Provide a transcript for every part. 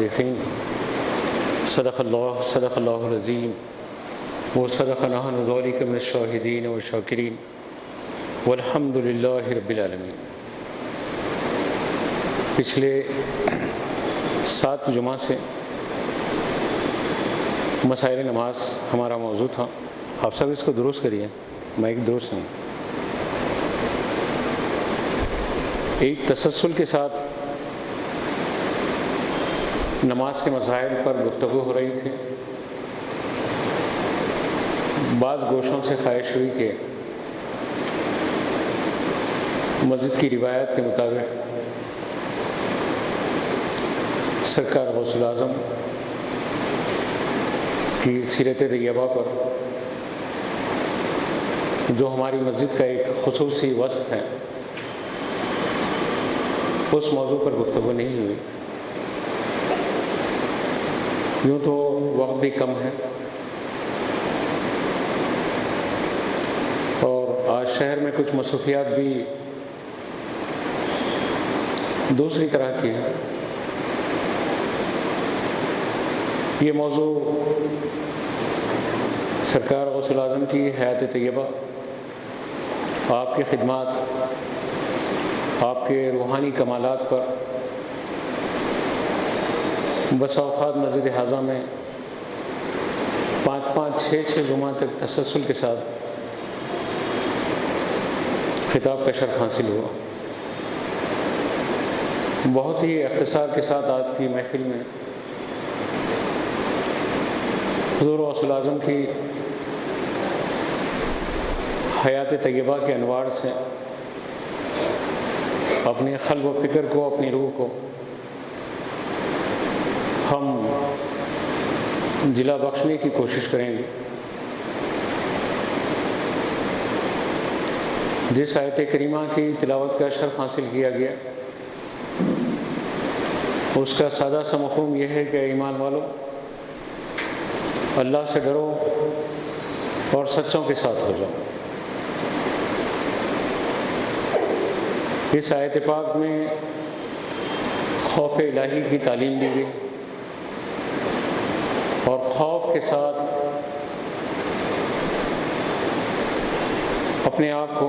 الصادقین صدق اللہ العظیم وصدقنا ذلک من الشاہدین والشاکرین والحمد للہ رب العالمین۔ پچھلے 7 جمعہ سے مسائل نماز ہمارا موضوع تھا۔ آپ سب اس کو درست کریے، مائک درست نہیں۔ ایک تسلسل کے ساتھ نماز کے مسائل پر گفتگو ہو رہی تھی۔ بعض گوشوں سے خواہش ہوئی کہ مسجد کی روایت کے مطابق سرکار غوث الاعظم کی سیرت طیبہ پر، جو ہماری مسجد کا ایک خصوصی وصف ہے، اس موضوع پر گفتگو نہیں ہوئی۔ یوں تو وقت بھی کم ہے اور آج شہر میں کچھ مصروفیات بھی دوسری طرح کی ہیں۔ یہ موضوع سرکار غوث الاعظم کی حیات طیبہ، آپ کی خدمات، آپ کے روحانی کمالات پر بس اوقات مسجد حاضہ میں 5 6 جمعہ تک تسلسل کے ساتھ خطاب کا شرف حاصل ہوا۔ بہت ہی اختصار کے ساتھ آج کی محفل میں حضور غوث الاعظم کی حیات طیبہ کے انوار سے اپنے قلب و فکر کو، اپنی روح کو ہم جلا بخشنے کی کوشش کریں گے۔ جس آیت کریمہ کی تلاوت کا شرف حاصل کیا گیا، اس کا سادہ سا مفہوم یہ ہے کہ ایمان والو، اللہ سے ڈرو اور سچوں کے ساتھ ہو جاؤ۔ اس آیت پاک میں خوف الہی کی تعلیم دی گئی اور خوف کے ساتھ اپنے آپ کو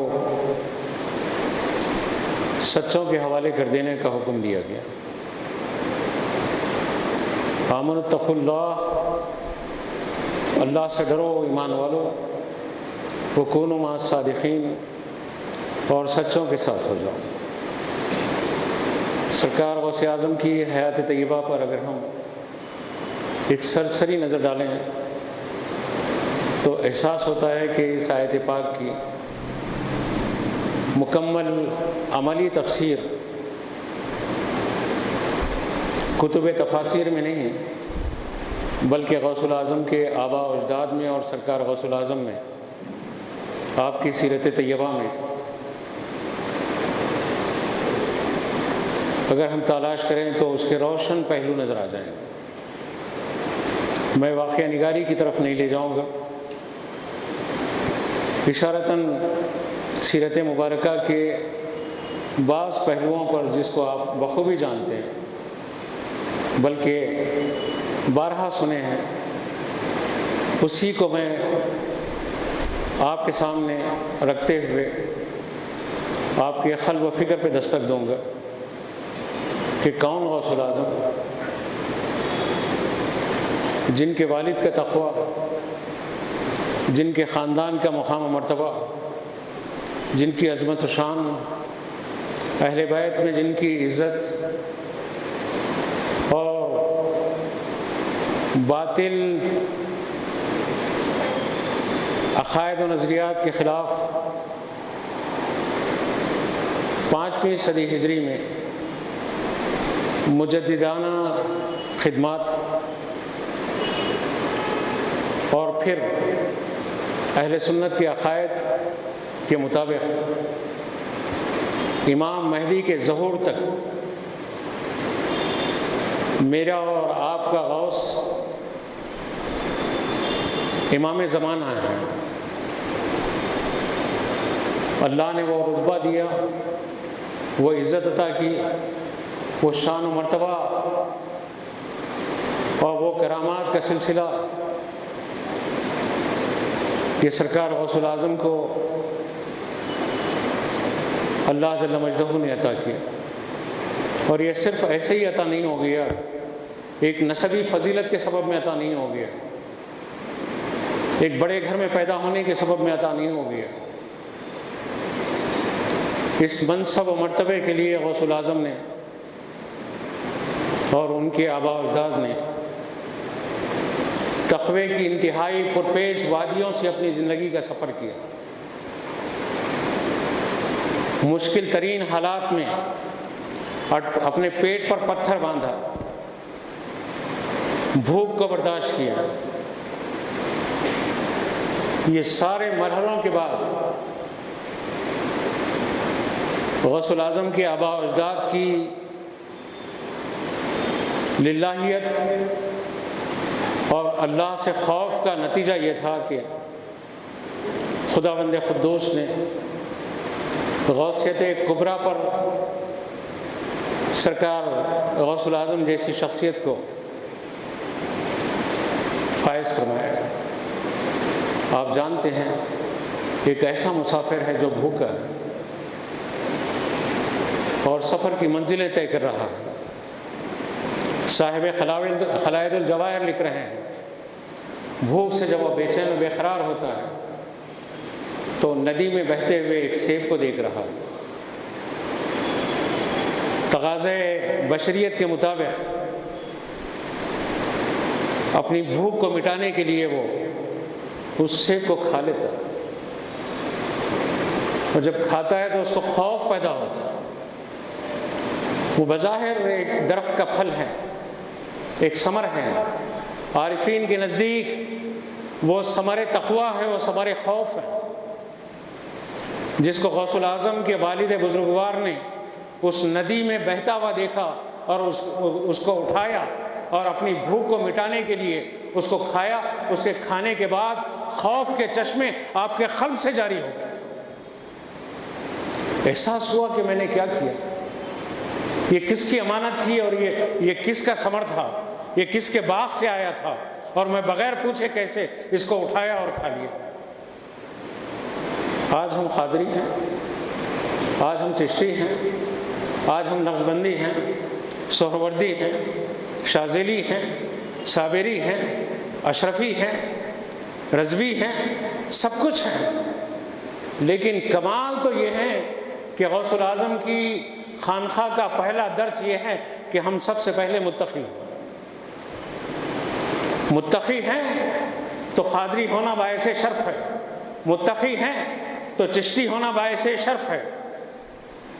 سچوں کے حوالے کر دینے کا حکم دیا گیا۔ آمنوا اتقوا اللہ، اللہ سے ڈرو ایمان والو، وکونوا مع الصادقین، اور سچوں کے ساتھ ہو جاؤ۔ سرکار غوث اعظم کی حیات طیبہ پر اگر ہم ایک سرسری نظر ڈالیں تو احساس ہوتا ہے کہ اس آیت پاک کی مکمل عملی تفسیر کتب تفاسیر میں نہیں، بلکہ غوث الاعظم کے آباء و اجداد میں اور سرکار غوث الاعظم میں، آپ کی سیرت طیبہ میں اگر ہم تلاش کریں تو اس کے روشن پہلو نظر آ جائیں گے۔ میں واقعہ نگاری کی طرف نہیں لے جاؤں گا، اشارتاً سیرت مبارکہ کے بعض پہلوؤں پر جس کو آپ بخوبی جانتے ہیں، بلکہ بارہا سنے ہیں، اسی کو میں آپ کے سامنے رکھتے ہوئے آپ کے قلب و فکر پہ دستک دوں گا کہ کون غوث الاعظم، جن کے والد کا تقویٰ، جن کے خاندان کا مقام و مرتبہ، جن کی عظمت و شان، اہل بیت میں جن کی عزت اور باطل عقائد و نظریات کے خلاف 5ویں صدی ہجری میں مجددانہ خدمات اور پھر اہل سنت کے عقائد کے مطابق امام مہدی کے ظہور تک میرا اور آپ کا غوث امام زمانہ ہے۔ اللہ نے وہ رتبہ دیا، وہ عزت عطا کی، وہ شان و مرتبہ کرامات کا سلسلہ یہ سرکار غوث الاعظم کو اللہ جل مجدہ نے عطا کیا، اور یہ صرف ایسے ہی عطا نہیں ہو گیا، ایک نسبی فضیلت کے سبب میں عطا نہیں ہو گیا، ایک بڑے گھر میں پیدا ہونے کے سبب میں عطا نہیں ہو گیا۔ اس منصب و مرتبے کے لیے غوث الاعظم نے اور ان کے آباء و اجداد نے تقوی کی انتہائی پرپیش وادیوں سے اپنی زندگی کا سفر کیا، مشکل ترین حالات میں اپنے پیٹ پر پتھر باندھا، بھوک کو برداشت کیا۔ یہ سارے مرحلوں کے بعد غوث الاعظم کے آباء و اجداد کی للہیت اور اللہ سے خوف کا نتیجہ یہ تھا کہ خداوند قدوس نے غوثیت کبریٰ پر سرکار غوث الاعظم جیسی شخصیت کو فائز فرمایا۔ آپ جانتے ہیں ایک ایسا مسافر ہے جو بھوکا ہے اور سفر کی منزلیں طے کر رہا ہے۔ صاحب خلائد الجواہر لکھ رہے ہیں بھوک سے جب وہ بے چین و بے قرار ہوتا ہے تو ندی میں بہتے ہوئے ایک سیب کو دیکھ رہا ہے۔ تقاضے بشریت کے مطابق اپنی بھوک کو مٹانے کے لیے وہ اس سیب کو کھا لیتا ہے، اور جب کھاتا ہے تو اس کو خوف پیدا ہوتا ہے۔ وہ بظاہر ایک درخت کا پھل ہے، ایک ثمر ہے، عارفین کے نزدیک وہ ثمر تقویٰ ہے، وہ ثمر خوف ہے، جس کو غوث الاعظم کے والد بزرگوار نے اس ندی میں بہتا ہوا دیکھا اور اس کو اٹھایا اور اپنی بھوک کو مٹانے کے لیے اس کو کھایا۔ اس کے کھانے کے بعد خوف کے چشمے آپ کے قلب سے جاری ہو گئے۔ احساس ہوا کہ میں نے کیا کیا، یہ کس کی امانت تھی اور یہ کس کا ثمر تھا، یہ کس کے باغ سے آیا تھا، اور میں بغیر پوچھے کیسے اس کو اٹھایا اور کھا لیا۔ آج ہم قادری ہیں، آج ہم چشتی ہیں، آج ہم نقشبندی ہیں، سہروردی ہیں، شاذلی ہیں، صابری ہیں، اشرفی ہیں، رضوی ہیں، سب کچھ ہیں، لیکن کمال تو یہ ہے کہ غوث الاعظم کی خانقاہ کا پہلا درس یہ ہے کہ ہم سب سے پہلے متقی ہیں۔ متقی ہیں تو قادری ہونا باعث شرف ہے، متقی ہیں تو چشتی ہونا باعث شرف ہے،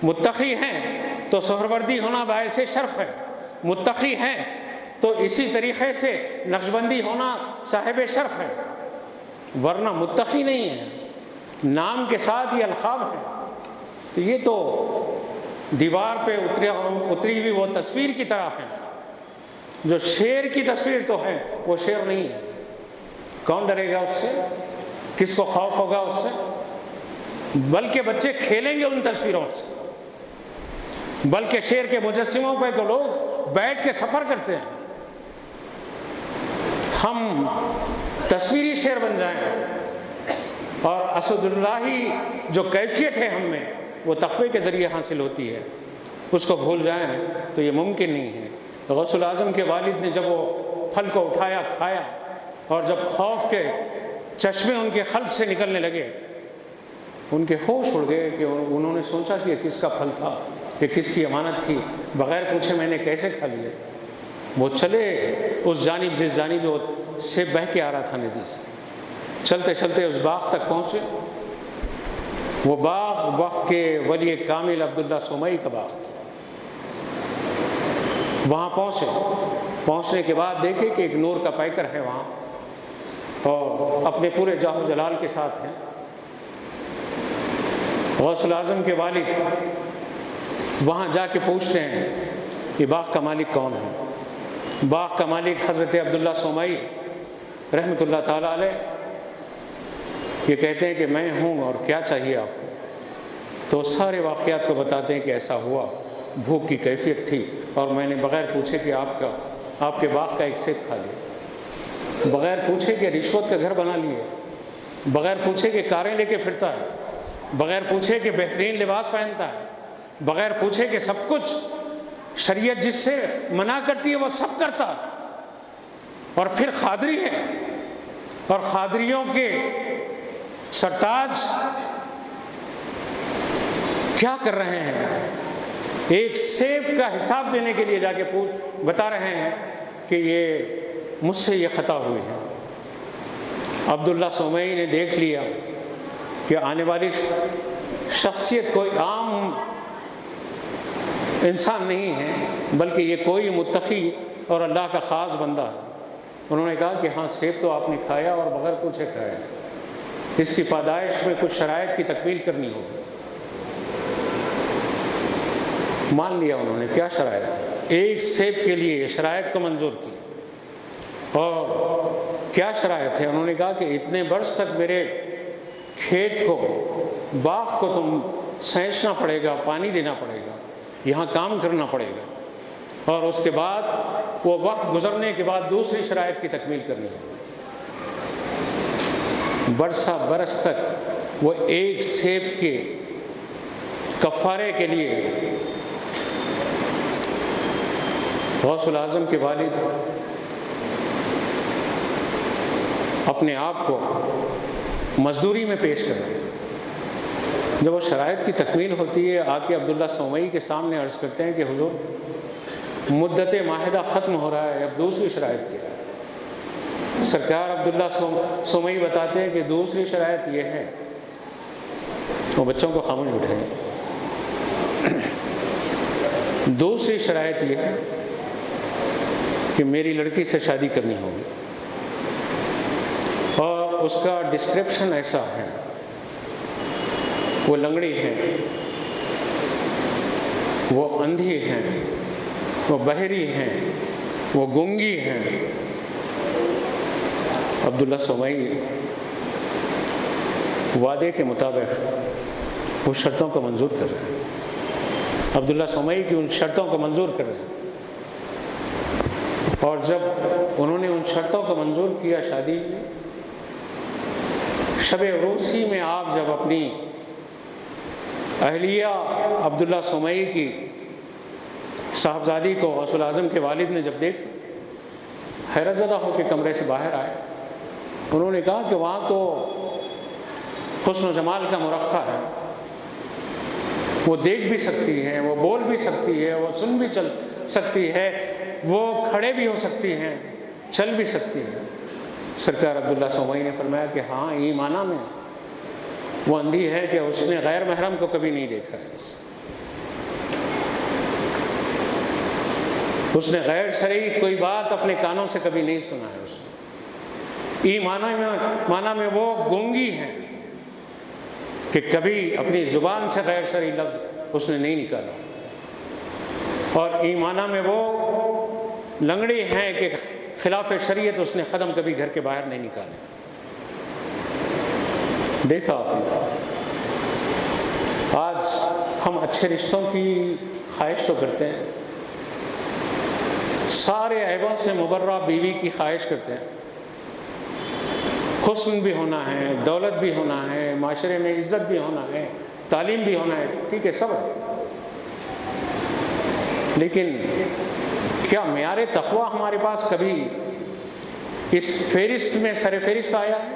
متقی ہیں تو سہروردی ہونا باعث شرف ہے، متقی ہیں تو اسی طریقے سے نقشبندی ہونا صاحب شرف ہے، ورنہ متقی نہیں ہے، نام کے ساتھ یہ القاب ہے۔ تو یہ تو دیوار پہ اتری ہوئی وہ تصویر کی طرح ہے، جو شیر کی تصویر تو ہے وہ شیر نہیں ہے۔ کون ڈرے گا اس سے؟ کس کو خوف ہوگا اس سے؟ بلکہ بچے کھیلیں گے ان تصویروں سے، بلکہ شیر کے مجسموں پہ تو لوگ بیٹھ کے سفر کرتے ہیں۔ ہم تصویری شیر بن جائیں اور اسد اللہی جو کیفیت ہے ہم میں وہ تقوی کے ذریعے حاصل ہوتی ہے، اس کو بھول جائیں تو یہ ممکن نہیں ہے۔ غوث الاعظم کے والد نے جب وہ پھل کو اٹھایا، کھایا، اور جب خوف کے چشمے ان کے قلب سے نکلنے لگے، ان کے ہوش اڑ گئے کہ انہوں نے سوچا کہ یہ کس کا پھل تھا، یہ کس کی امانت تھی، بغیر پوچھے میں نے کیسے کھا لیا۔ وہ چلے اس جانب جس جانب وہ سیب بہہ کے آ رہا تھا ندی سے، چلتے چلتے اس باغ تک پہنچے۔ وہ باغ وقت کے ولی کامل عبداللہ سومئی کا باغ تھا۔ وہاں پہنچنے کے بعد دیکھے کہ ایک نور کا پیکر ہے وہاں، اور اپنے پورے جاہ و جلال کے ساتھ ہیں۔ غوث الاعظم کے والد وہاں جا کے پوچھتے ہیں کہ باغ کا مالک کون ہے؟ باغ کا مالک حضرت عبداللہ سومئی رحمۃ اللہ تعالیٰ علیہ یہ کہتے ہیں کہ میں ہوں، اور کیا چاہیے آپ کو؟ تو سارے واقعات کو بتاتے ہیں کہ ایسا ہوا، بھوک کی کیفیت تھی، اور میں نے بغیر پوچھے کہ آپ کے باغ کا ایک سیب کھا لیا۔ بغیر پوچھے کہ رشوت کا گھر بنا لیے، بغیر پوچھے کہ کاریں لے کے پھرتا ہے، بغیر پوچھے کہ بہترین لباس پہنتا ہے، بغیر پوچھے کہ سب کچھ شریعت جس سے منع کرتی ہے وہ سب کرتا ہے، اور پھر قادری ہے، اور قادریوں کے سرتاج کیا کر رہے ہیں؟ ایک سیب کا حساب دینے کے لیے جا کے بتا رہے ہیں کہ یہ مجھ سے یہ خطا ہوئی ہے۔ عبداللہ سومئی نے دیکھ لیا کہ آنے والی شخصیت کوئی عام انسان نہیں ہے، بلکہ یہ کوئی متقی اور اللہ کا خاص بندہ ہے۔ انہوں نے کہا کہ ہاں سیب تو آپ نے کھایا اور بغیر پوچھے کھایا، اس کی پیدائش میں کچھ شرائط کی تکمیل کرنی ہوگی۔ مان لیا انہوں نے، کیا شرائط؟ ایک سیب کے لیے شرائط کو منظور کی۔ اور کیا شرائط ہے؟ انہوں نے کہا کہ اتنے برس تک میرے کھیت کو، باغ کو تم سینچنا پڑے گا، پانی دینا پڑے گا، یہاں کام کرنا پڑے گا، اور اس کے بعد وہ وقت گزرنے کے بعد دوسری شرائط کی تکمیل کرنی ہے۔ برسہ برس تک وہ ایک سیب کے کفارے کے لیے غوث الاعظم کے والد اپنے آپ کو مزدوری میں پیش کر رہے ہیں۔ جب وہ شرائط کی تکمیل ہوتی ہے، آ کے عبداللہ سومئی کے سامنے عرض کرتے ہیں کہ حضور مدت معاہدہ ختم ہو رہا ہے، اب دوسری شرائط کیا ہے؟ سرکار عبداللہ سومئی بتاتے ہیں کہ دوسری شرائط یہ ہے، وہ بچوں کو خاموش بٹھائیں، دوسری شرائط یہ ہے کہ میری لڑکی سے شادی کرنی ہوگی، اور اس کا ڈسکرپشن ایسا ہے، وہ لنگڑی ہے، وہ اندھی ہیں، وہ بہری ہیں، وہ گونگی ہیں۔ عبداللہ سومئی وعدے کے مطابق وہ شرطوں کو منظور کر رہے ہیں، عبداللہ سومئی کی ان شرطوں کو منظور کر رہے ہیں۔ اور جب انہوں نے ان شرطوں کو منظور کیا شادی میں، شب عروسی میں آپ جب اپنی اہلیہ عبداللہ سومئی کی صاحبزادی کو غوث الاعظم کے والد نے جب دیکھا، حیرت زدہ ہو کے کمرے سے باہر آئے۔ انہوں نے کہا کہ وہاں تو حسن و جمال کا مرقع ہے، وہ دیکھ بھی سکتی ہیں، وہ بول بھی سکتی ہے، وہ سن بھی چل سکتی ہے، وہ کھڑے بھی ہو سکتی ہیں، چل بھی سکتی ہیں۔ سرکار عبداللہ سومئی نے فرمایا کہ ہاں، ایمانہ میں وہ اندھی ہے کہ اس نے غیر محرم کو کبھی نہیں دیکھا ہے، اس نے غیر شرعی کوئی بات اپنے کانوں سے کبھی نہیں سنا ہے، اس نے ایمانہ میں وہ گونگی ہیں کہ کبھی اپنی زبان سے غیر شرعی لفظ اس نے نہیں نکالا، اور ایمانہ میں وہ لنگڑی ہیں کہ خلاف شریعت اس نے قدم کبھی گھر کے باہر نہیں نکالے۔ دیکھا آپ نے، آج ہم اچھے رشتوں کی خواہش تو کرتے ہیں، سارے عیبوں سے مبرہ بیوی کی خواہش کرتے ہیں، حسن بھی ہونا ہے، دولت بھی ہونا ہے، معاشرے میں عزت بھی ہونا ہے، تعلیم بھی ہونا ہے، ٹھیک ہے، سب ہے، لیکن کیا معیار تقویٰ ہمارے پاس کبھی اس فہرست میں سر فہرست آیا ہے؟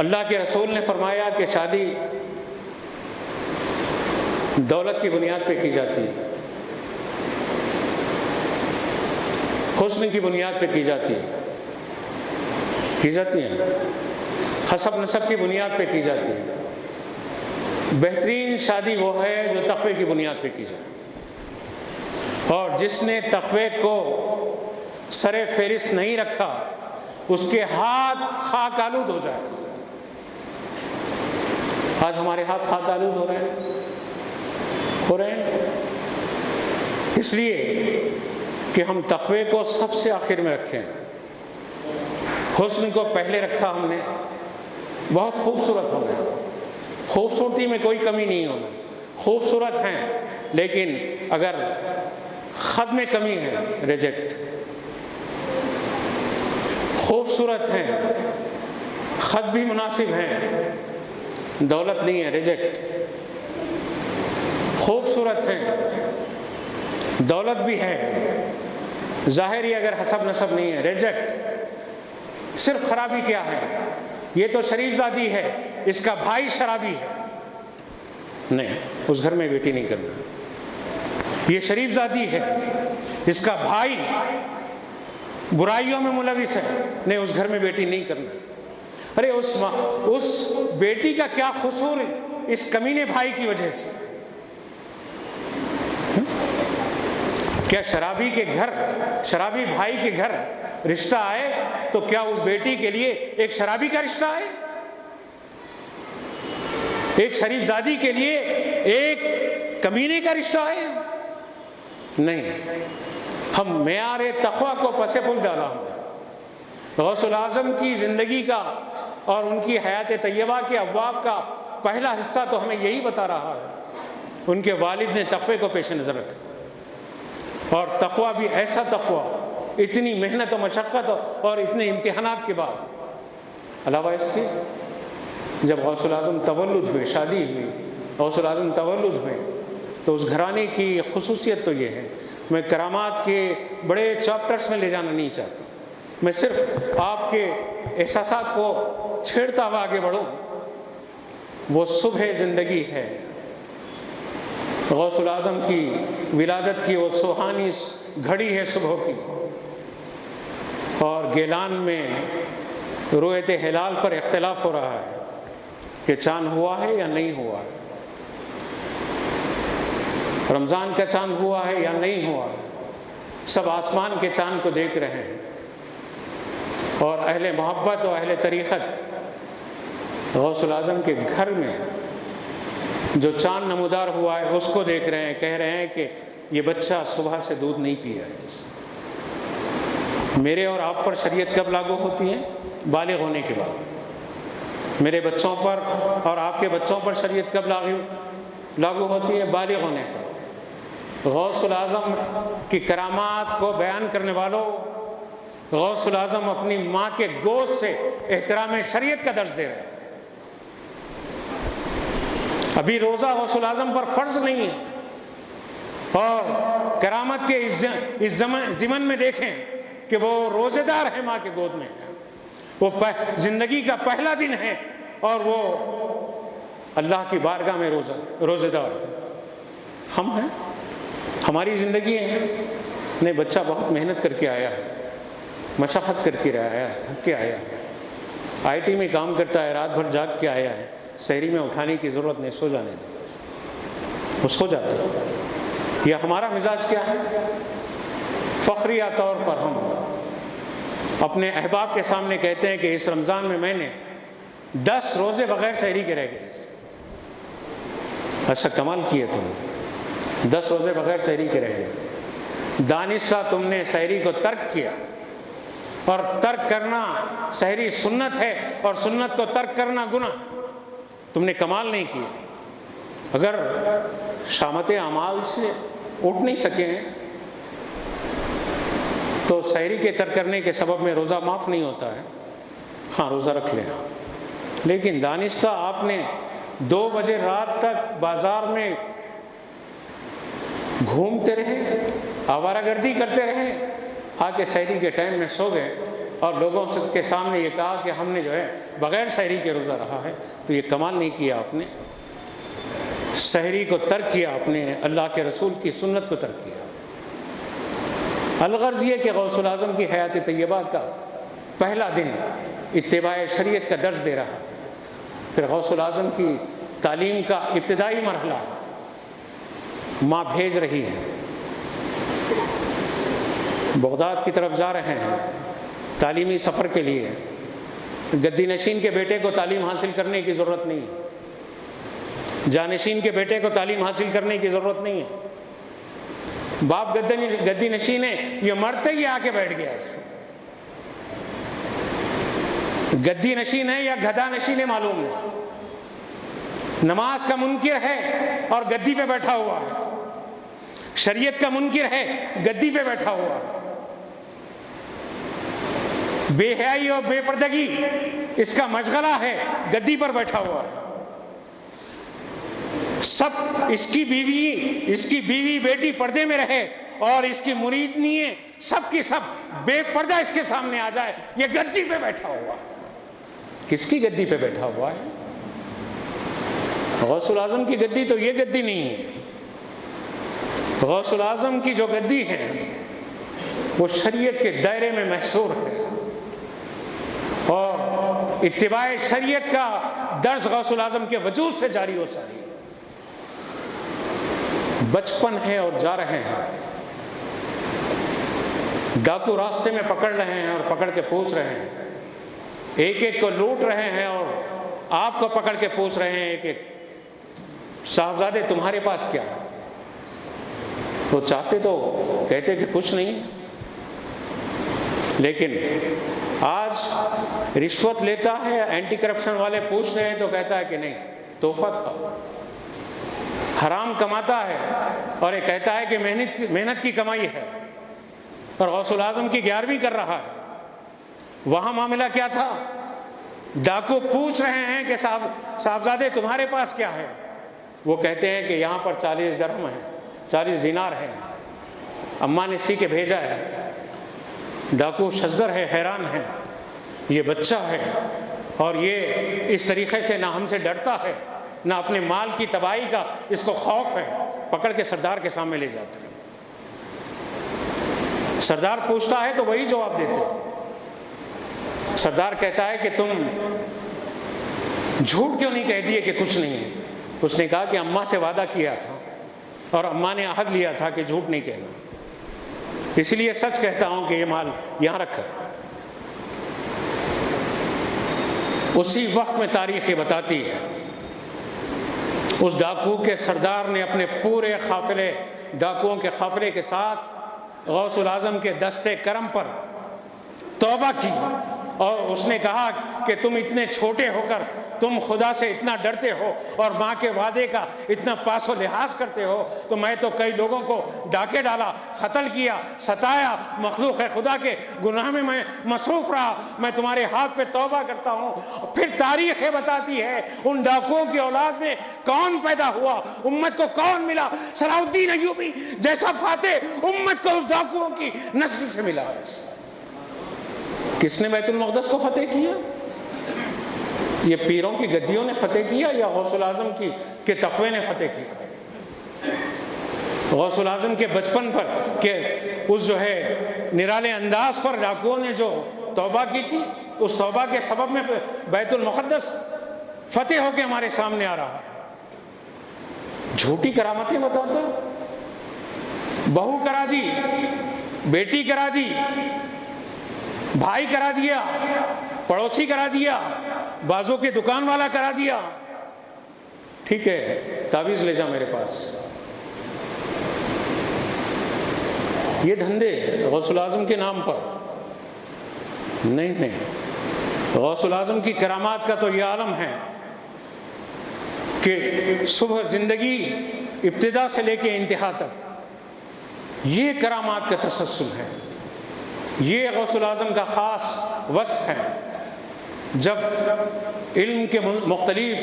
اللہ کے رسول نے فرمایا کہ شادی دولت کی بنیاد پہ کی جاتی ہے، حسن کی بنیاد پہ کی جاتی ہیں، حسب نسب کی بنیاد پہ کی جاتی ہے۔ بہترین شادی وہ ہے جو تقوی کی بنیاد پہ کی جائے، اور جس نے تقوی کو سر فہرست نہیں رکھا، اس کے ہاتھ خاک آلود ہو جائے۔ آج ہمارے ہاتھ خاک آلود ہو رہے ہیں اس لیے کہ ہم تقوی کو سب سے آخر میں رکھیں، حسن کو پہلے رکھا ہم نے، بہت خوبصورت ہو گیا، خوبصورتی میں کوئی کمی نہیں ہونا، خوبصورت ہیں، لیکن اگر خط میں کمی ہے ریجیکٹ، خوبصورت ہیں، خط بھی مناسب ہیں، دولت نہیں ہے، ریجیکٹ۔ خوبصورت ہیں، دولت بھی ہے، ظاہری اگر حسب نسب نہیں ہے، ریجیکٹ۔ صرف خرابی کیا ہے؟ یہ تو شریف زادی ہے، اس کا بھائی شرابی ہے، نہیں، اس گھر میں بیٹی نہیں کرنا۔ یہ شریف زادی ہے، اس کا بھائی برائیوں میں ملوث ہے، نہیں، اس گھر میں بیٹی نہیں کرنا۔ ارے اس بیٹی کا کیا قصور اس کمینے بھائی کی وجہ سے؟ کیا شرابی کے گھر، شرابی بھائی کے گھر رشتہ آئے تو کیا اس بیٹی کے لیے ایک شرابی کا رشتہ آئے؟ ایک شریف زادی کے لیے ایک کمینے کا رشتہ آئے؟ نہیں، ہم معیار تقویٰ کو پس پش ڈالا ہم نے۔ غوث العظم کی زندگی کا اور ان کی حیات طیبہ کے ابواب کا پہلا حصہ تو ہمیں یہی بتا رہا ہے۔ ان کے والد نے تقوی کو پیش نظر رکھا، اور تقویٰ بھی ایسا تقویٰ، اتنی محنت و مشقت اور اتنے امتحانات کے بعد۔ علاوہ اس سے جب غوث العظم تولد ہوئے، شادی ہوئی، غوث العظم تولد ہوئے، تو اس گھرانے کی خصوصیت تو یہ ہے، میں کرامات کے بڑے چیپٹرز میں لے جانا نہیں چاہتا، میں صرف آپ کے احساسات کو چھیڑتا ہوا آگے بڑھوں۔ وہ صبح زندگی ہے، غوث العظم کی ولادت کی وہ سبحانی گھڑی ہے صبح کی، اور گیلان میں رؤیت ہلال پر اختلاف ہو رہا ہے کہ چاند ہوا ہے یا نہیں ہوا ہے، رمضان کا چاند ہوا ہے یا نہیں ہوا ہے، سب آسمان کے چاند کو دیکھ رہے ہیں، اور اہل محبت اور اہل طریقت غوث العظم کے گھر میں جو چاند نمودار ہوا ہے اس کو دیکھ رہے ہیں، کہہ رہے ہیں کہ یہ بچہ صبح سے دودھ نہیں پیا ہے۔ میرے اور آپ پر شریعت کب لاگو ہوتی ہے؟ بالغ ہونے کے بعد۔ میرے بچوں پر اور آپ کے بچوں پر شریعت کب لاگو ہوتی ہے؟ بالغ ہونے پر۔ غوث العظم کی کرامات کو بیان کرنے والوں، غوث العظم اپنی ماں کے گوشت سے احترام شریعت کا درس دے رہے ہیں۔ ابھی روزہ غوث العظم پر فرض نہیں ہے، اور کرامت کے اس ضمن میں دیکھیں کہ وہ روزے دار ہے، ماں کے گود میں ہے، وہ زندگی کا پہلا دن ہے، اور وہ اللہ کی بارگاہ میں روزے دار ہے۔ ہم ہیں، ہماری زندگی ہے، نہیں، بچہ بہت محنت کر کے آیا ہے، مشقت کر کے آیا ہے، تھک کے آیا ہے، آئی ٹی میں کام کرتا ہے، رات بھر جاگ کے آیا ہے، سحری میں اٹھانے کی ضرورت نہیں، سو جانے دو، وہ سو جاتا ہے۔ یہ ہمارا مزاج کیا ہے؟ فخریہ طور پر ہم اپنے احباب کے سامنے کہتے ہیں کہ اس رمضان میں نے 10 روزے بغیر سحری کے رہ گئے۔ اچھا کمال کیے تم، 10 روزے بغیر سحری کے رہ گئے، دانستہ تم نے سحری کو ترک کیا، اور ترک کرنا سحری سنت ہے، اور سنت کو ترک کرنا گناہ، تم نے کمال نہیں کیا۔ اگر شامت اعمال سے اٹھ نہیں سکے تو سحری کے ترک کرنے کے سبب میں روزہ معاف نہیں ہوتا ہے، ہاں روزہ رکھ لیں، لیکن دانستہ آپ نے 2 بجے رات تک بازار میں گھومتے رہے، آوارہ گردی کرتے رہے، آ کے سحری کے ٹائم میں سو گئے، اور لوگوں کے سامنے یہ کہا کہ ہم نے جو ہے بغیر سحری کے روزہ رہا ہے، تو یہ کمال نہیں کیا آپ نے، سحری کو ترک کیا آپ نے، اللہ کے رسول کی سنت کو ترک کیا۔ الغرض یہ کہ غوث العظم کی حیات طیبہ کا پہلا دن اتباع شریعت کا درس دے رہا، پھر غوث العظم کی تعلیم کا ابتدائی مرحلہ، ماں بھیج رہی ہے، بغداد کی طرف جا رہے ہیں تعلیمی سفر کے لیے، گدی نشین کے بیٹے کو تعلیم حاصل کرنے کی ضرورت نہیں ہے، جانشین کے بیٹے کو تعلیم حاصل کرنے کی ضرورت نہیں ہے، باپ گدی نشین ہے، یہ مرتے ہی آ کے بیٹھ گیا اس کو، گدی نشین ہے یا گدھا نشین ہے معلوم نہیں، نماز کا منکر ہے اور گدی پہ بیٹھا ہوا ہے، شریعت کا منکر ہے، گدی پہ بیٹھا ہوا ہے۔ بے حیائی اور بے پردگی اس کا مشغلہ ہے، گدی پر بیٹھا ہوا ہے۔ سب اس کی بیوی بیٹی پردے میں رہے اور اس کی مرید نہیں ہے، سب کی سب بے پردہ اس کے سامنے آ جائے، یہ گدی پہ بیٹھا ہوا ہے۔ کس کی گدی پہ بیٹھا ہوا ہے؟ غوث الاعظم کی گدی تو یہ گدی نہیں ہے۔ غوث الاعظم کی جو گدی ہے وہ شریعت کے دائرے میں محصور ہے، اور اتباع شریعت کا درس غوث الاعظم کے وجود سے جاری ہو ساری۔ بچپن ہے اور جا رہے ہیں، ڈاکو راستے میں پکڑ رہے ہیں اور پکڑ کے پوچھ رہے ہیں، ایک ایک کو لوٹ رہے ہیں اور آپ کو پکڑ کے پوچھ رہے ہیں ایک ایک، صاحبزادے تمہارے پاس کیا؟ وہ چاہتے تو کہتے کہ کچھ نہیں، لیکن آج رشوت لیتا ہے، اینٹی کرپشن والے پوچھ رہے ہیں تو کہتا ہے کہ نہیں، تحفہ تھا۔ حرام کماتا ہے اور یہ کہتا ہے کہ محنت کی کمائی ہے، اور غوث الاعظم کی 11ویں کر رہا ہے۔ وہاں معاملہ کیا تھا؟ ڈاکو پوچھ رہے ہیں کہ صاحبزادے تمہارے پاس کیا ہے؟ وہ کہتے ہیں کہ یہاں پر 40 درہم ہے، 40 دینار ہے، اماں نے سی کے بھیجا ہے۔ ڈاکو شزدر ہے، حیران ہے، یہ بچہ ہے اور یہ اس طریقے سے نہ ہم سے ڈرتا ہے نہ اپنے مال کی تباہی کا اس کو خوف ہے۔ پکڑ کے سردار کے سامنے لے جاتے ہیں۔ سردار پوچھتا ہے تو وہی جواب دیتے ہیں۔ سردار کہتا ہے کہ تم جھوٹ کیوں نہیں کہہ دیے کہ کچھ نہیں ہے؟ اس نے کہا کہ اماں سے وعدہ کیا تھا اور اماں نے عہد لیا تھا کہ جھوٹ نہیں کہنا، اس لیے سچ کہتا ہوں کہ یہ مال یہاں رکھا۔ اسی وقت میں تاریخ یہ بتاتی ہے اس ڈاکو کے سردار نے اپنے پورے قافلے، ڈاکوؤں کے قافلے کے ساتھ غوث الاعظم کے دستے کرم پر توبہ کی، اور اس نے کہا کہ تم اتنے چھوٹے ہو کر تم خدا سے اتنا ڈرتے ہو اور ماں کے وعدے کا اتنا پاس و لحاظ کرتے ہو، تو میں تو کئی لوگوں کو ڈاکے ڈالا، قتل کیا، ستایا، مخلوق خدا کے گناہ میں مصروف رہا، میں تمہارے ہاتھ پہ توبہ کرتا ہوں۔ پھر تاریخ یہ بتاتی ہے ان ڈاکوؤں کی اولاد میں کون پیدا ہوا، امت کو کون ملا؟ صلاح الدین ایوبی جیسا فاتح امت کو اس ڈاکوؤں کی نسل سے ملا۔ کس نے بیت المقدس کو فتح کیا؟ یہ پیروں کی گدیوں نے فتح کیا یا غوث الاعظم کے تقوی نے فتح کیا؟ غوث الاعظم کے بچپن پر کہ اس جو ہے نرالے انداز پر ڈاکوؤں نے جو توبہ کی تھی، اس توبہ کے سبب میں بیت المقدس فتح ہو کے ہمارے سامنے آ رہا ہے۔ جھوٹی کرامتیں بتاتا، بہو کرا دی، بیٹی کرا دی، بھائی کرا دیا، پڑوسی کرا دیا، بازوں کے دکان والا کرا دیا۔ ٹھیک ہے، تعویذ لے جا میرے پاس۔ یہ دھندے غوث الاعظم کے نام پر نہیں۔ غوث الاعظم کی کرامات کا تو یہ عالم ہے کہ صبح زندگی ابتدا سے لے کے انتہا تک یہ کرامات کا تسلسل ہے۔ یہ غوث الاعظم کا خاص وصف ہے۔ جب علم کے مختلف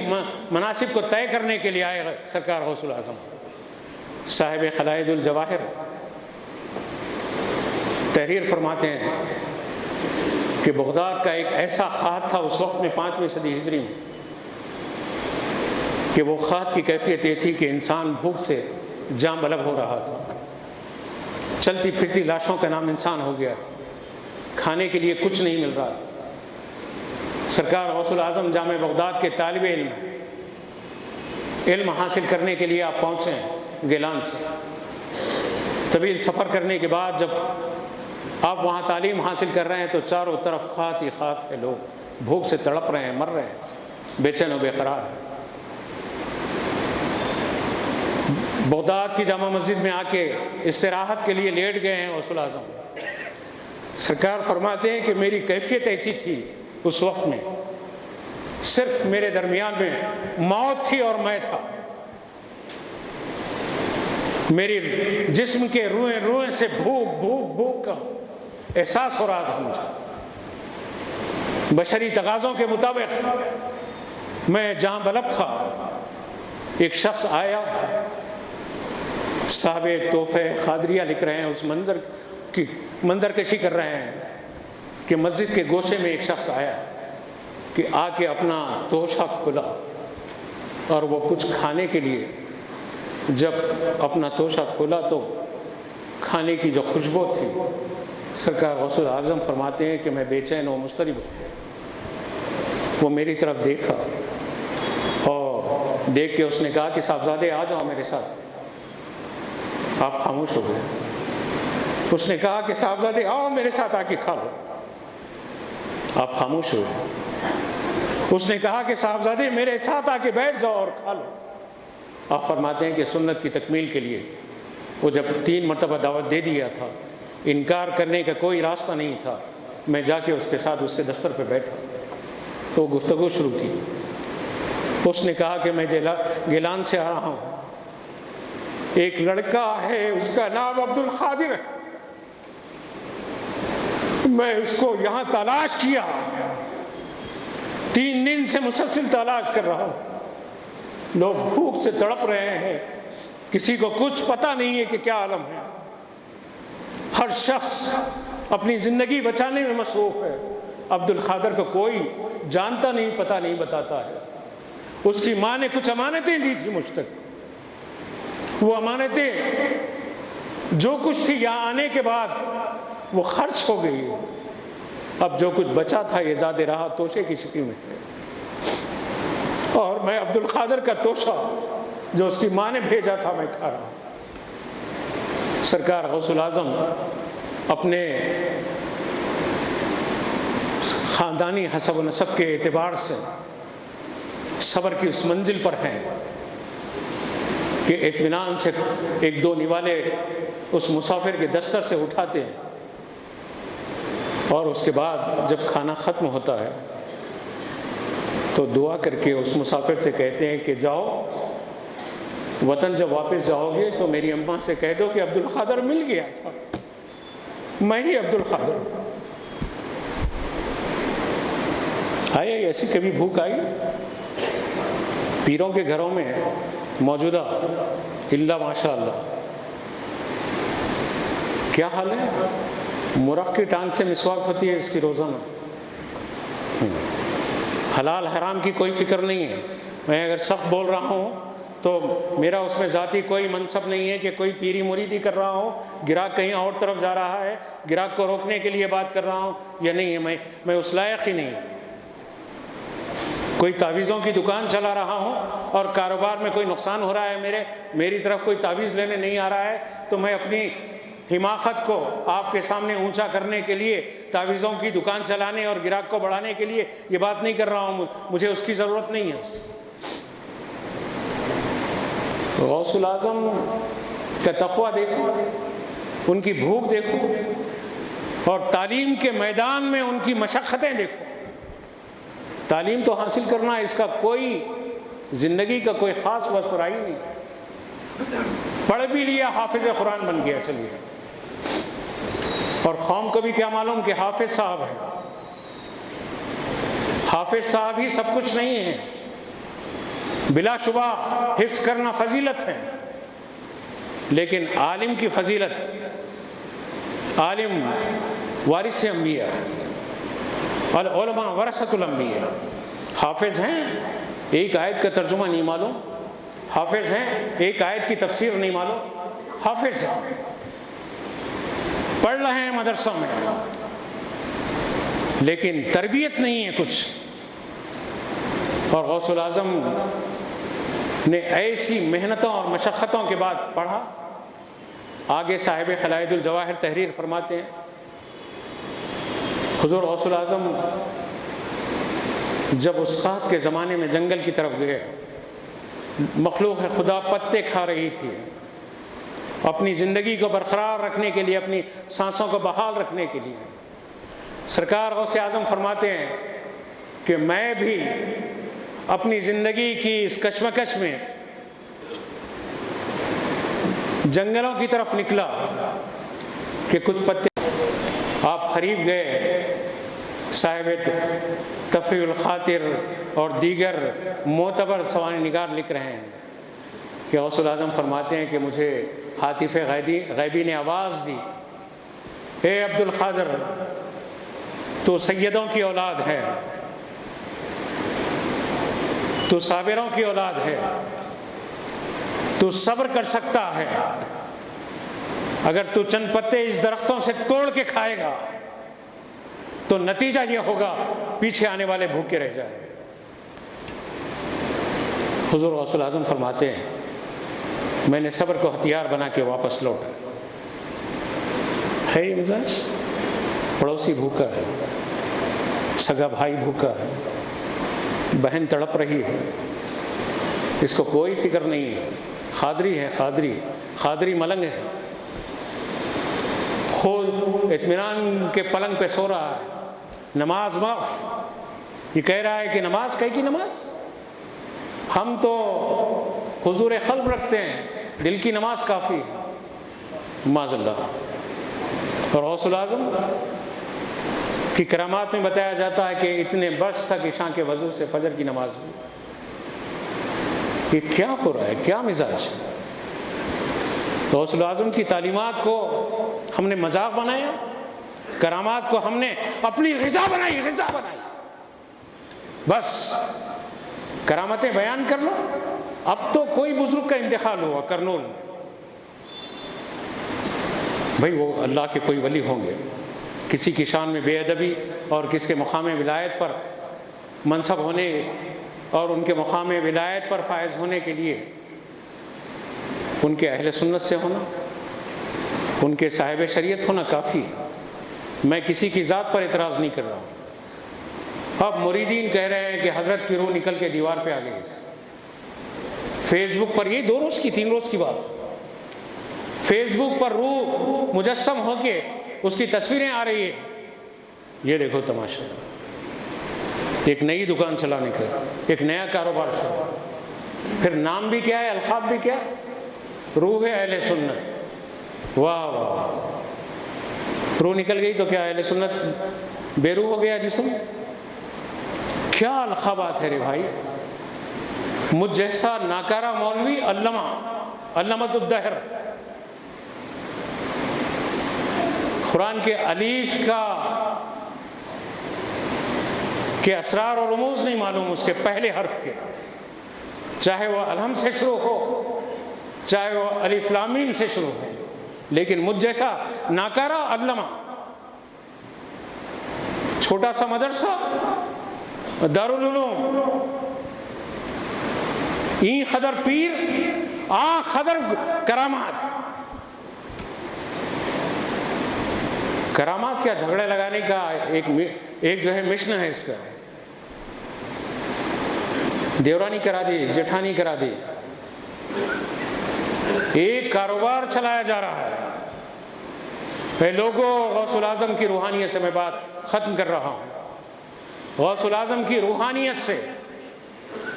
مناصب کو طے کرنے کے لیے آئے سرکار غوث الاعظم، صاحب خلائد الجواہر تحریر فرماتے ہیں کہ بغداد کا ایک ایسا خط تھا اس وقت میں 5ویں صدی ہجری میں کہ وہ خط کی کیفیت یہ تھی کہ انسان بھوک سے جاں بلب ہو رہا تھا، چلتی پھرتی لاشوں کا نام انسان ہو گیا تھا، کھانے کے لیے کچھ نہیں مل رہا تھا۔ سرکار غوث الاعظم جامع بغداد کے طالب علم حاصل کرنے کے لیے آپ پہنچے ہیں گیلان سے۔ طویل سفر کرنے کے بعد جب آپ وہاں تعلیم حاصل کر رہے ہیں تو چاروں طرف خات ہی خات ہے، لوگ بھوک سے تڑپ رہے ہیں، مر رہے ہیں، بے چین و بے قرار ہیں۔ بغداد کی جامع مسجد میں آ کے استراحت کے لیے لیٹ گئے ہیں غوث الاعظم۔ سرکار فرماتے ہیں کہ میری کیفیت ایسی تھی اس وقت میں، صرف میرے درمیان میں موت تھی اور میں تھا۔ میری جسم کے روئیں روئیں سے بھوک کا احساس ہو رہا تھا مجھے۔ بشری تقاضوں کے مطابق میں جہاں بلب تھا، ایک شخص آیا، صاحب تحفہ قادریہ لکھ رہے ہیں، اس منظر کشی کر رہے ہیں کہ مسجد کے گوشے میں ایک شخص آیا کہ آ کے اپنا توشہ کھولا، اور وہ کچھ کھانے کے لیے جب اپنا توشہ کھولا تو کھانے کی جو خوشبو تھی، سرکار غوث اعظم فرماتے ہیں کہ میں بے چین و مضطرب ہوں۔ وہ میری طرف دیکھا اور دیکھ کے اس نے کہا کہ صاحبزادے آ جاؤ میرے ساتھ۔ آپ خاموش ہو گئے۔ اس نے کہا کہ صاحبزادے آؤ میرے ساتھ آ کے کھا لو۔ آپ خاموش ہو گئے۔ اس نے کہا کہ صاحبزادے میرے ساتھ آ کے بیٹھ جاؤ اور کھا لو۔ آپ فرماتے ہیں کہ سنت کی تکمیل کے لیے وہ جب 3 مرتبہ دعوت دے دیا تھا، انکار کرنے کا کوئی راستہ نہیں تھا، میں جا کے اس کے ساتھ اس کے دستر پہ بیٹھا تو گفتگو شروع کی۔ اس نے کہا کہ میں گیلان سے آ رہا ہوں، ایک لڑکا ہے، اس کا نام عبد القادر ہے، میں اس کو یہاں تلاش کیا، 3 دن سے مسلسل تلاش کر رہا ہوں، لوگ بھوک سے تڑپ رہے ہیں، کسی کو کچھ پتہ نہیں ہے کہ کیا عالم ہے، ہر شخص اپنی زندگی بچانے میں مصروف ہے، عبد القادر کو کوئی جانتا نہیں، پتہ نہیں بتاتا ہے۔ اس کی ماں نے کچھ امانتیں دی تھی مجھ تک، وہ امانتیں جو کچھ تھی یہاں آنے کے بعد وہ خرچ ہو گئی، اب جو کچھ بچا تھا یہ زیادہ رہا توشے کی شکل میں ہے، اور میں عبد القادر کا توشہ جو اس کی ماں نے بھیجا تھا میں کھا رہا ہوں۔ سرکار غوث الاعظم اپنے خاندانی حسب و نسب کے اعتبار سے صبر کی اس منزل پر ہیں کہ اطمینان سے 1-2 نوالے اس مسافر کے دستر سے اٹھاتے ہیں، اور اس کے بعد جب کھانا ختم ہوتا ہے تو دعا کر کے اس مسافر سے کہتے ہیں کہ جاؤ، وطن جب واپس جاؤ گے تو میری اماں سے کہہ دو کہ عبد القادر مل گیا تھا، میں ہی عبد القادر۔ آئے ایسی کبھی بھوک آئی؟ پیروں کے گھروں میں موجودہ اللہ ماشاء اللہ کیا حال ہے؟ مرغ کی ٹانگ سے مسواک ہوتی ہے اس کی روزانہ، حلال حرام کی کوئی فکر نہیں ہے۔ میں اگر سخت بول رہا ہوں تو میرا اس میں ذاتی کوئی منصب نہیں ہے کہ کوئی پیری مریدی کر رہا ہوں، گراہک کہیں اور طرف جا رہا ہے، گراہک کو روکنے کے لیے بات کر رہا ہوں یا نہیں ہے، میں اس لائق ہی نہیں ہوں۔ کوئی تعویذوں کی دکان چلا رہا ہوں اور کاروبار میں کوئی نقصان ہو رہا ہے، میری طرف کوئی تعویذ لینے نہیں آ رہا ہے، تو میں اپنی حماقت کو آپ کے سامنے اونچا کرنے کے لیے تعویذوں کی دکان چلانے اور گراہک کو بڑھانے کے لیے یہ بات نہیں کر رہا ہوں، مجھے اس کی ضرورت نہیں ہے۔ غوث الاعظم کا تقویٰ دیکھو، ان کی بھوک دیکھو، اور تعلیم کے میدان میں ان کی مشقتیں دیکھو۔ تعلیم تو حاصل کرنا اس کا کوئی زندگی کا کوئی خاص وصف رہا ہی نہیں، پڑھ بھی لیا حافظ قرآن بن گیا، چلیے، اور قوم کو بھی کیا معلوم کہ حافظ صاحب ہیں۔ حافظ صاحب ہی سب کچھ نہیں ہے، بلا شبہ حفظ کرنا فضیلت ہے، لیکن عالم کی فضیلت، عالم وارث انبیاء، العلماء ورثۃ الانبیاء۔ حافظ ہیں، ایک آیت کا ترجمہ نہیں معلوم، حافظ ہیں، ایک آیت کی تفسیر نہیں معلوم، حافظ ہیں، پڑھ رہے ہیں مدرسوں میں، لیکن تربیت نہیں ہے کچھ۔ اور غوث الاعظم نے ایسی محنتوں اور مشقتوں کے بعد پڑھا۔ آگے صاحب خلائد الجواہر تحریر فرماتے ہیں، حضور غوث الاعظم جب اسقاط کے زمانے میں جنگل کی طرف گئے، مخلوق خدا پتے کھا رہی تھی، اپنی زندگی کو برقرار رکھنے کے لیے، اپنی سانسوں کو بحال رکھنے کے لیے، سرکار غوث اعظم فرماتے ہیں کہ میں بھی اپنی زندگی کی اس کشمکش میں جنگلوں کی طرف نکلا کہ کچھ پتے آپ قریب گئے، صاحب تفریح الخاطر اور دیگر معتبر سوانح نگار لکھ رہے ہیں کہ غوث الاعظم فرماتے ہیں کہ مجھے ہاتف غیبی نے آواز دی، اے عبد القادر، تو سیدوں کی اولاد ہے، تو صابروں کی اولاد ہے، تو صبر کر سکتا ہے، اگر تو چند پتے اس درختوں سے توڑ کے کھائے گا تو نتیجہ یہ ہوگا پیچھے آنے والے بھوکے رہ جائیں۔ حضور غوث الاعظم فرماتے ہیں میں نے صبر کو ہتھیار بنا کے واپس لوٹا۔ ہے یہ مزاج؟ پڑوسی بھوکا ہے، سگا بھائی بھوکا ہے، بہن تڑپ رہی ہے، اس کو کوئی فکر نہیں ہے، خادری ہے، خادری ملنگ ہے، خود اطمینان کے پلنگ پہ سو رہا ہے، نماز معاف، یہ کہہ رہا ہے کہ نماز کہیں کی نماز؟ ہم تو حضور قلب رکھتے ہیں، دل کی نماز کافی ہے، معاذ اللہ۔ اور غوث الاعظم کی کرامات میں بتایا جاتا ہے کہ اتنے برس تک عشاء کے وضو سے فجر کی نماز ہوئی۔ یہ کیا ہو رہا ہے، کیا مزاج؟ غوث الاعظم کی تعلیمات کو ہم نے مذاق بنایا، کرامات کو ہم نے اپنی غذا بنائی۔ بس کرامتیں بیان کر لو۔ اب تو کوئی بزرگ کا انتقال ہوا کرنول میں، بھائی وہ اللہ کے کوئی ولی ہوں گے، کسی کی شان میں بے ادبی اور کس کے مقام ولایت پر منصب ہونے اور ان کے مقام ولایت پر فائز ہونے کے لیے ان کے اہل سنت سے ہونا، ان کے صاحب شریعت ہونا کافی ہے۔ میں کسی کی ذات پر اعتراض نہیں کر رہا ہوں۔ اب مریدین کہہ رہے ہیں کہ حضرت کی روح نکل کے دیوار پہ آ گئی۔ فیس بک پر، یہ 2 روز کی 3 روز کی بات، فیس بک پر روح مجسم ہو کے اس کی تصویریں آ رہی ہیں۔ یہ دیکھو تماشا، ایک نئی دکان چلانے کا، ایک نیا کاروبار شروع، پھر نام بھی کیا ہے، القاب بھی کیا ہے، روح اہل سنت۔ واہ واہ، روح نکل گئی تو کیا اہل سنت بے روح ہو گیا جسم؟ کیا القابات ہے رے بھائی۔ مجھ جیسا ناکارہ مولوی علامۃ الدہر قرآن کے الف کے اسرار اور رموز نہیں معلوم، اس کے پہلے حرف کے، چاہے وہ الحم سے شروع ہو، چاہے وہ الف لام میم سے شروع ہو، لیکن مجھ جیسا ناکارہ علامہ، چھوٹا سا مدرسہ دارالعلوم، این خدر پیر آ خدر کرامات۔ کرامات کیا جھگڑے لگانے کا ایک جو ہے مشن ہے اس کا، دیورانی کرا دی، جیٹھانی کرا دی، ایک کاروبار چلایا جا رہا ہے۔ اے لوگوں، غوث الاعظم کی روحانیت سے میں بات ختم کر رہا ہوں۔ غوث الاعظم کی روحانیت سے،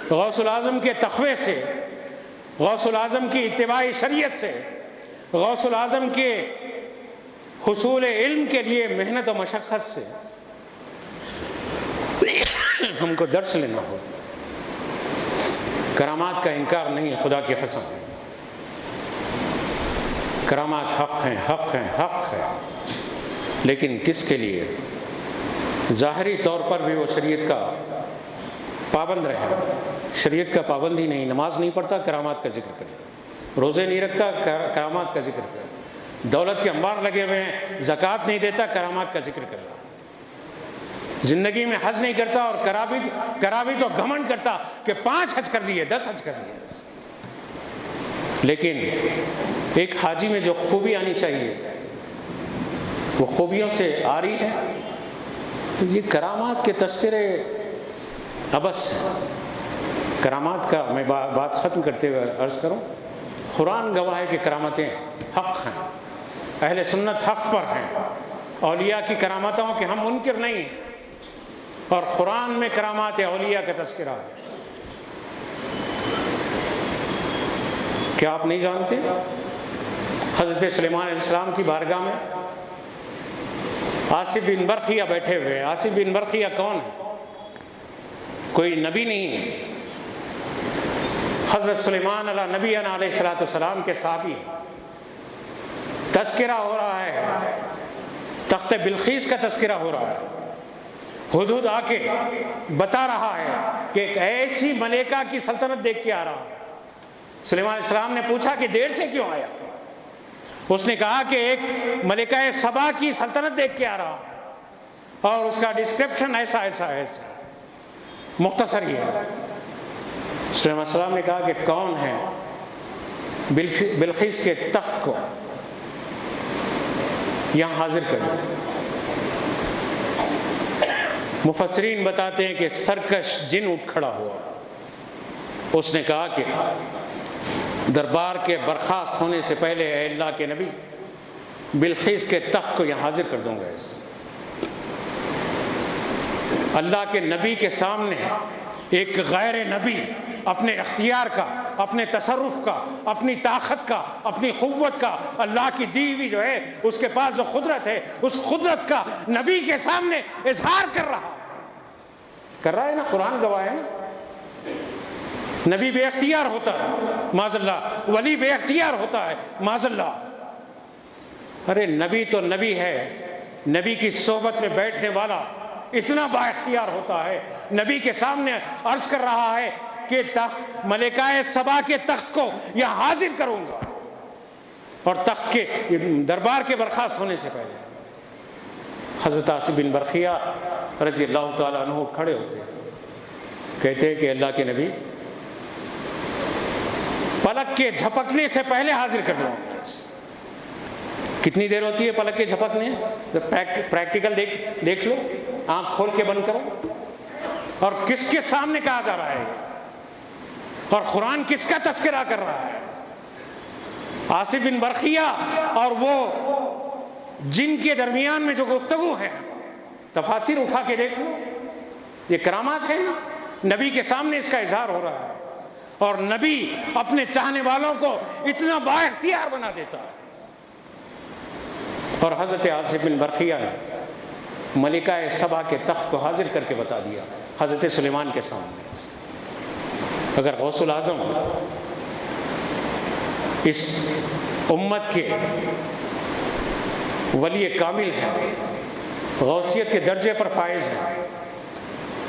غوث الاعظم کے تقوی سے، غوث الاعظم کی اتباع شریعت سے، غوث الاعظم کے حصول علم کے لیے محنت و مشقت سے ہم کو درس لینا ہو۔ کرامات کا انکار نہیں، خدا کی قسم، کرامات حق ہیں، حق ہیں، حق ہے، لیکن کس کے لیے؟ ظاہری طور پر بھی وہ شریعت کا پابند رہے، شریعت کا پابند ہی نہیں، نماز نہیں پڑھتا کرامات کا ذکر کرے، روزے نہیں رکھتا کرامات کا ذکر کرے، دولت کے انبار لگے ہوئے ہیں زکوٰۃ نہیں دیتا کرامات کا ذکر کر رہا، زندگی میں حج نہیں کرتا اور کرا بھی تو گھمنڈ کرتا کہ 5 حج کر لیے، 10 حج کر لیے۔ لیکن ایک حاجی میں جو خوبی آنی چاہیے وہ خوبیوں سے آ رہی ہے، تو یہ کرامات کے تذکرے ابس ہیں۔ کرامات کا میں بات ختم کرتے ہوئے عرض کروں، قرآن گواہ ہے کہ کرامتیں حق ہیں، اہل سنت حق پر ہیں، اولیاء کی کرامتوں کے ہم منکر نہیں ہیں، اور قرآن میں کرامات اولیاء کا تذکرہ ہے۔ کیا آپ نہیں جانتے؟ حضرت سلیمان علیہ السلام کی بارگاہ میں آصف بن برخیہ بیٹھے ہوئے. آصف بن برخیہ کون ہے؟ کوئی نبی نہیں ہے. حضرت سلیمان علیہ نبینا علیہ السلام کے صحابی ہیں. تذکرہ ہو رہا ہے، تخت بلقیس کا تذکرہ ہو رہا ہے. ہدہد آ کے بتا رہا ہے کہ ایک ایسی ملکہ کی سلطنت دیکھ کے آ رہا ہے. سلیمان علیہ السلام نے پوچھا کہ دیر سے کیوں آیا؟ اس نے کہا کہ ایک ملکہ سبا کی سلطنت دیکھ کے آ رہا ہے، اور اس کا ڈسکرپشن ایسا ایسا ایسا مختصر ہی ہے. سلیمان علیہ السلام نے کہا کہ کون ہے بلقیس کے تخت کو یہاں حاضر کر دیں. مفسرین بتاتے ہیں کہ سرکش جن اٹھ کھڑا ہوا. اس نے کہا کہ دربار کے برخاست ہونے سے پہلے اے اللہ کے نبی، بلقیس کے تخت کو یہاں حاضر کر دوں گا. اللہ کے نبی کے سامنے ایک غیر نبی اپنے اختیار کا، اپنے تصرف کا، اپنی طاقت کا، اپنی قوت کا، اللہ کی دی ہوئی جو ہے اس کے پاس جو قدرت ہے، اس قدرت کا نبی کے سامنے اظہار کر رہا ہے نا. قرآن گواہ ہے نا. نبی بے اختیار ہوتا ہے معاذ اللہ، ولی بے اختیار ہوتا ہے معاذ اللہ. ارے نبی تو نبی ہے، نبی کی صحبت میں بیٹھنے والا اتنا با اختیار ہوتا ہے. نبی کے سامنے عرض کر رہا ہے کہ ملکہ سبا کے تخت کو یہاں حاضر کروں گا. اور تخت کے دربار کے برخاست ہونے سے پہلے حضرت آصف بن برخیہ رضی اللہ تعالیٰ عنہ کھڑے ہوتے ہیں، کہتے ہیں کہ اللہ کے نبی، پلک کے جھپکنے سے پہلے حاضر کر دوں. کتنی دیر ہوتی ہے پلک کے جھپکنے؟ پریکٹیکل دیکھ لو، آنکھ کھول کے بند کرو. اور کس کے سامنے کہا جا رہا ہے؟ اور قرآن کس کا تذکرہ کر رہا ہے؟ آصف بن برخیہ اور وہ جن کے درمیان میں جو گفتگو ہے، تفاسیر اٹھا کے دیکھ لو. یہ کرامات ہیں نا. نبی کے سامنے اس کا اظہار ہو رہا ہے، اور نبی اپنے چاہنے والوں کو اتنا با اختیار بنا دیتا ہے. اور حضرت آصف بن برخیہ نے ملکہ سبا کے تخت کو حاضر کر کے بتا دیا حضرت سلیمان کے سامنے. اگر غوث العظم اس امت کے ولی کامل ہیں، غوثیت کے درجے پر فائز ہیں،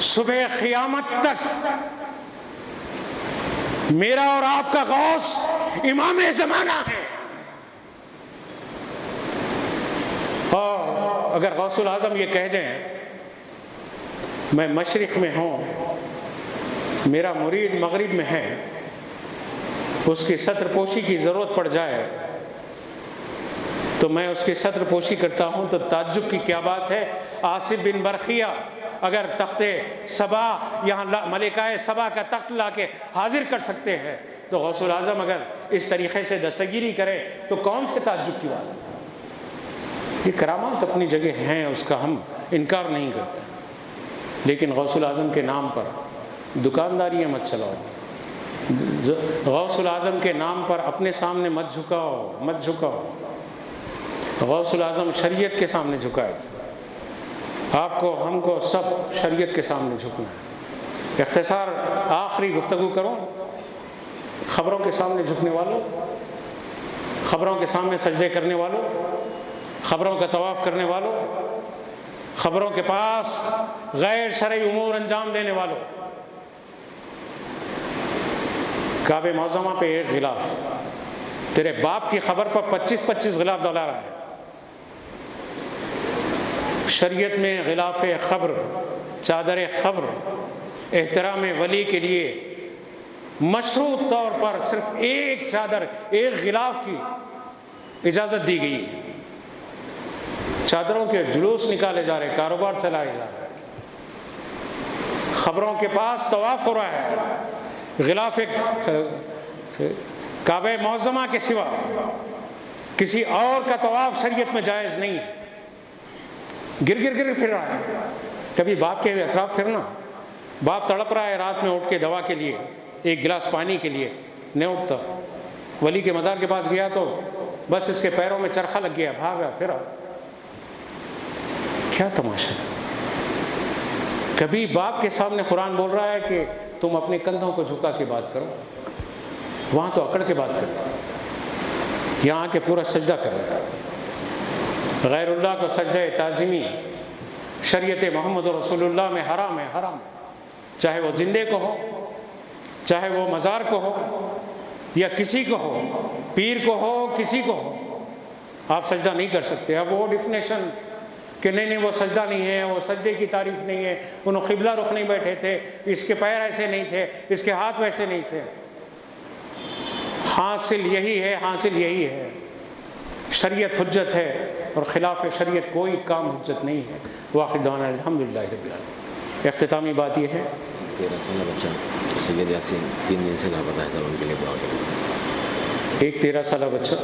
صبح قیامت تک میرا اور آپ کا غوث امام زمانہ ہے. اور اگر غوث العظم یہ کہہ دیں میں مشرق میں ہوں، میرا مرید مغرب میں ہے، اس کی ستر پوشی کی ضرورت پڑ جائے تو میں اس کی ستر پوشی کرتا ہوں، تو تعجب کی کیا بات ہے؟ آصف بن برخیہ اگر تخت سبا، یہاں ملکہ سبا کا تخت لا کے حاضر کر سکتے ہیں، تو غوث العظم اگر اس طریقے سے دستگیری کرے تو کون سے تعجب کی بات ہے؟ یہ کرامات اپنی جگہ ہیں، اس کا ہم انکار نہیں کرتے. لیکن غوث العظم کے نام پر دکانداریاں مت چلاؤ. غوث العظم کے نام پر اپنے سامنے مت جھکاؤ. غوث العظم شریعت کے سامنے جھکائے تھے. آپ کو، ہم کو سب شریعت کے سامنے جھکنا ہے. اختصار آخری گفتگو کروں. خبروں کے سامنے جھکنے والوں، خبروں کے سامنے سجدے کرنے والوں، خبروں کا طواف کرنے والوں، خبروں کے پاس غیر شرعی امور انجام دینے والوں، کعبہ معظمہ پہ ایک غلاف، تیرے باپ کی خبر پر 25 غلاف ڈالا رہا ہے. شریعت میں غلاف خبر، چادر خبر، احترام ولی کے لیے مشروط طور پر صرف ایک چادر، ایک غلاف کی اجازت دی گئی. چادروں کے جلوس نکالے جا رہے، کاروبار چلائے جا رہے، خبروں کے پاس طواف ہو رہا ہے. غلاف کعبہ معظمہ کے سوا کسی اور کا طواف شریعت میں جائز نہیں ہے. گر پھر رہا ہے. کبھی باپ کے اطراف پھرنا، باپ تڑپ رہا ہے رات میں اٹھ کے دوا کے لیے، ایک گلاس پانی کے لیے نہیں اٹھتا. ولی کے مزار کے پاس گیا تو بس اس کے پیروں میں چرخا لگ گیا، بھاگ رہا پھر. کیا تماشا ہے؟ کبھی باپ کے سامنے قرآن بول رہا ہے کہ تم اپنے کندھوں کو جھکا کے بات کرو، وہاں تو اکڑ کے بات کرتے ہیں، یہاں کے پورا سجدہ کر رہے ہیں۔ غیر اللہ کو سجدہ تعظیمی شریعت محمد رسول اللہ میں حرام ہے، حرام ہے، چاہے وہ زندے کو ہو، چاہے وہ مزار کو ہو، یا کسی کو ہو، پیر کو ہو، کسی کو ہو، آپ سجدہ نہیں کر سکتے۔ اب وہ ڈیفینیشن کہ نہیں وہ سجدہ نہیں ہے، وہ سجدے کی تعریف نہیں ہے، انہوں قبلہ رخ نہیں بیٹھے تھے، اس کے پیر ایسے نہیں تھے، اس کے ہاتھ ویسے نہیں تھے۔ حاصل یہی ہے، حاصل یہی ہے، شریعت حجت ہے اور خلاف شریعت کوئی کام حجت نہیں ہے۔ واخر دعوانا الحمدللہ رب العالمین۔ اختتامی بات یہ ہے، 13 سالہ بچہ سید یاسین 3 دن سے لاپتہ ہے، تو ان کے لیے دعا کریں۔ ایک 13 سالہ بچہ